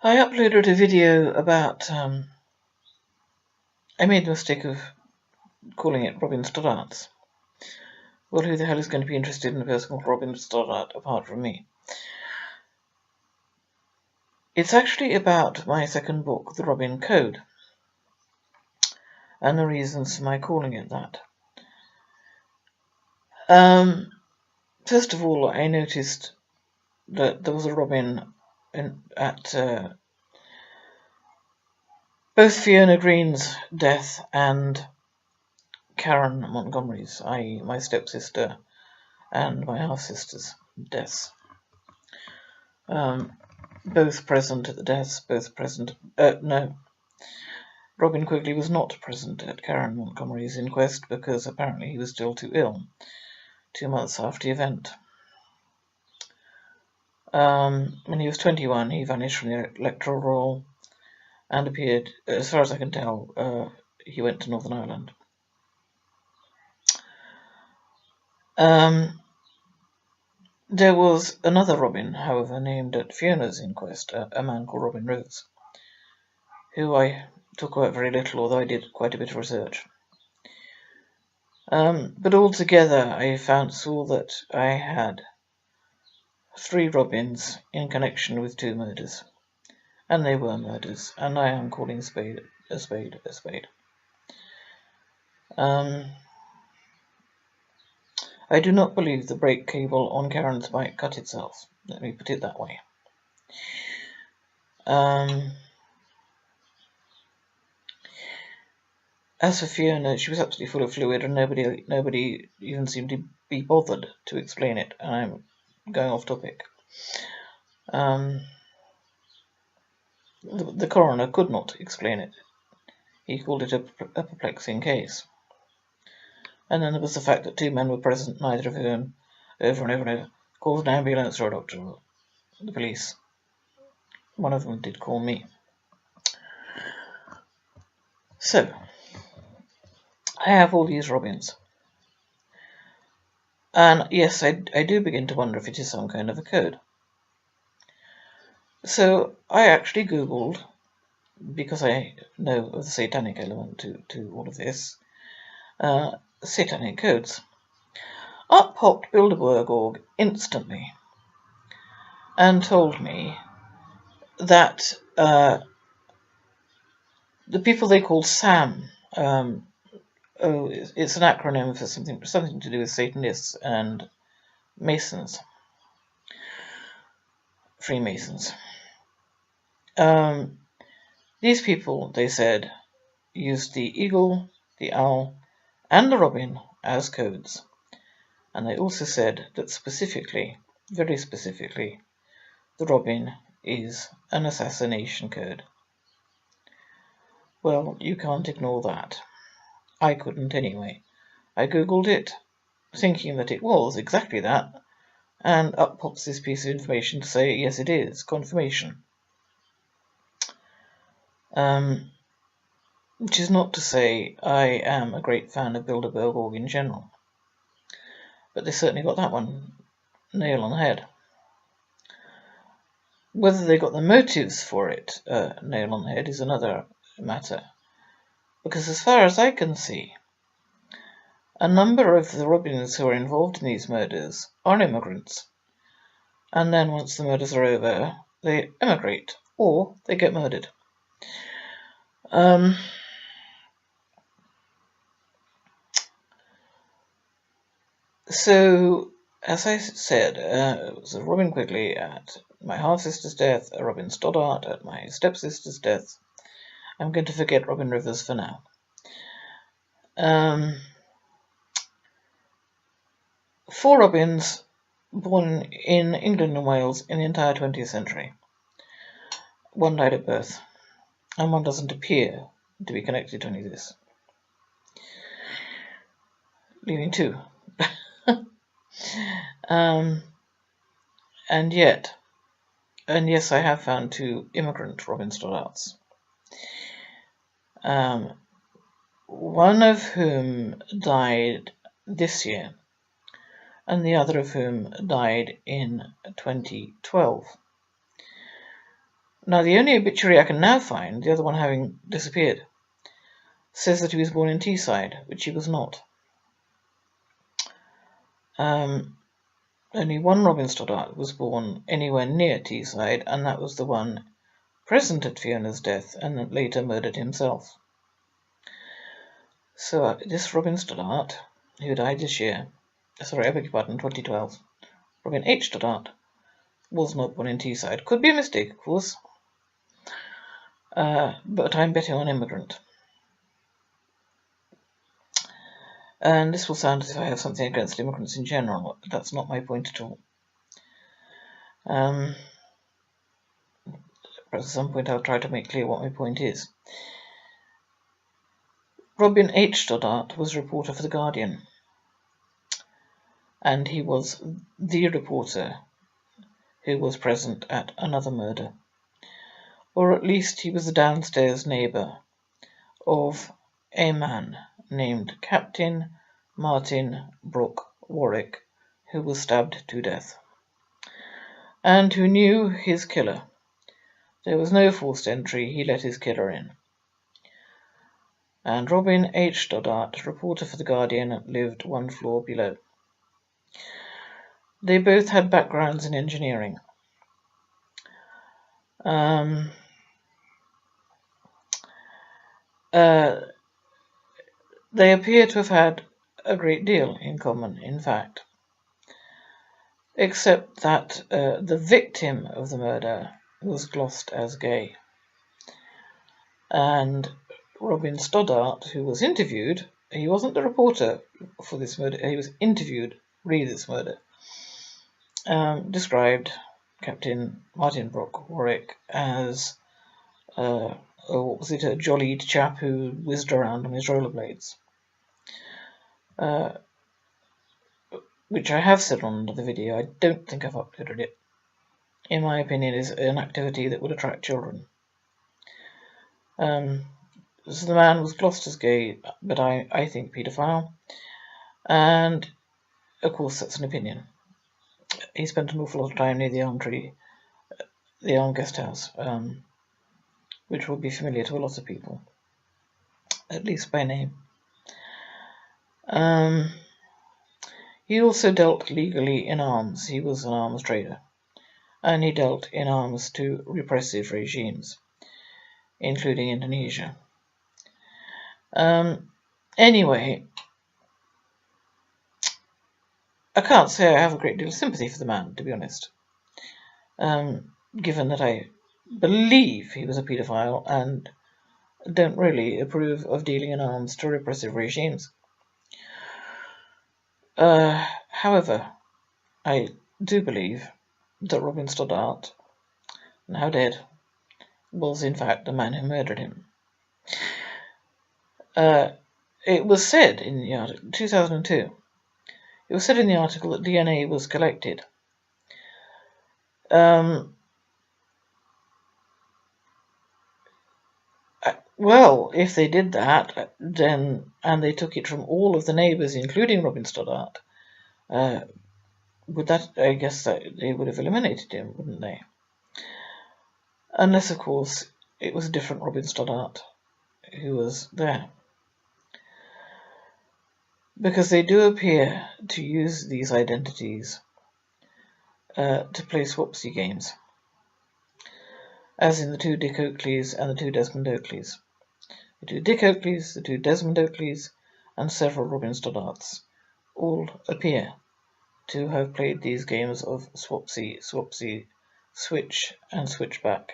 I uploaded a video about, I made the mistake of calling it Robin Stoddart's. Well, who the hell is going to be interested in a person called Robin Stoddart apart from me? It's actually about my second book, The Robin Code, and the reasons for my calling it that. First of all, I noticed that there was a Robin at both Fiona Green's death and Karen Montgomery's, i.e. my stepsister and my half-sister's deaths. Both present at the deaths, both present... no. Robin Quigley was not present at Karen Montgomery's inquest because apparently he was still too ill 2 months after the event. When he was 21, he vanished from the electoral roll and appeared, as far as I can tell, he went to Northern Ireland. There was another Robin, however, named at Fiona's inquest, a man called Robin Rivers, who I talk about very little, although I did quite a bit of research. But altogether, I saw that I had 3 Robins in connection with 2 murders, and they were murders, and I am calling a spade a spade a spade. I do not believe the brake cable on Karen's bike cut itself. Let me put it that way. As for Fiona, she was absolutely full of fluid, and nobody even seemed to be bothered to explain it. And I'm going off topic. The coroner could not explain it. He called it a perplexing case. And then there was the fact that 2 men were present, neither of whom, over and over and over, called an ambulance or a doctor or the police. One of them did call me. So, I have all these Robins. And yes, I do begin to wonder if it is some kind of a code. So I actually Googled, because I know of the satanic element to all of this, satanic codes. Up popped Bilderberg.org instantly and told me that the people they call SAM, it's an acronym for something to do with Satanists and Masons, Freemasons. These people, they said, used the eagle, the owl, and the robin as codes. And they also said that specifically, very specifically, the robin is an assassination code. Well, you can't ignore that. I couldn't anyway. I Googled it, thinking that it was exactly that, and up pops this piece of information to say, yes, it is, confirmation. Which is not to say I am a great fan of Bilderberg.org in general. But they certainly got that one nail on the head. Whether they got the motives for it nail on the head is another matter. Because as far as I can see, a number of the Robins who are involved in these murders are immigrants. And then once the murders are over, they emigrate, or they get murdered. So, as I said, it was a Robin Quigley at my half-sister's death, a Robin Stoddart at my stepsister's death. I'm going to forget Robin Rivers for now. 4 Robins born in England and Wales in the entire 20th century. 1 died at birth, and 1 doesn't appear to be connected to any of this. Leaving 2. And yes, I have found 2 immigrant Robin Stoddarts. One of whom died this year, and the other of whom died in 2012. Now, the only obituary I can now find, the other one having disappeared, says that he was born in Teesside, which he was not. Only one Robin Stoddart was born anywhere near Teesside, and that was the one present at Fiona's death and that later murdered himself. So this Robin Stoddart, who died this year, sorry, I beg your pardon, 2012, Robin H. Stoddart, was not born in Teesside. Could be a mistake, of course, but I'm betting on immigrant. And this will sound as if I have something against immigrants in general. That's not my point at all. Perhaps at some point I'll try to make clear what my point is. Robin H. Stoddart was a reporter for The Guardian, and he was the reporter who was present at another murder, or at least he was the downstairs neighbour of a man named Captain Martin Brooke Warwick, who was stabbed to death, and who knew his killer. There was no forced entry, he let his killer in. And Robin H. Stoddart, reporter for The Guardian, lived one floor below. They both had backgrounds in engineering. They appear to have had a great deal in common, in fact, except that the victim of the murder was glossed as gay. And Robin Stoddart, who was interviewed, he wasn't the reporter for this murder, he was interviewed, re this murder, described Captain Martin Brooke Warwick as a jolly chap who whizzed around on his rollerblades, which I have said on the video. I don't think I've uploaded it. In my opinion, is an activity that would attract children. So the man was glossed as gay, but I think paedophile, and of course that's an opinion. He spent an awful lot of time near the Elm Guest House, which will be familiar to a lot of people, at least by name. He also dealt legally in arms. He was an arms trader, and he dealt in arms to repressive regimes, including Indonesia. Anyway, I can't say I have a great deal of sympathy for the man, to be honest, given that I believe he was a paedophile and don't really approve of dealing in arms to repressive regimes. However, I do believe that Robin Stoddart, now dead, was in fact the man who murdered him. It was said in the article, 2002, it was said in the article that DNA was collected. Well, if they did that, then, and they took it from all of the neighbours, including Robin Stoddart, I guess that they would have eliminated him, wouldn't they? Unless, of course, it was a different Robin Stoddart who was there. Because they do appear to use these identities to play swapsy games, as in the two Dick Oakleys and the two Desmond Oakleys. The two Dick Oakleys, the two Desmond Oakleys, and several Robin Stoddarts all appear to have played these games of swapsy, switch, and switchback.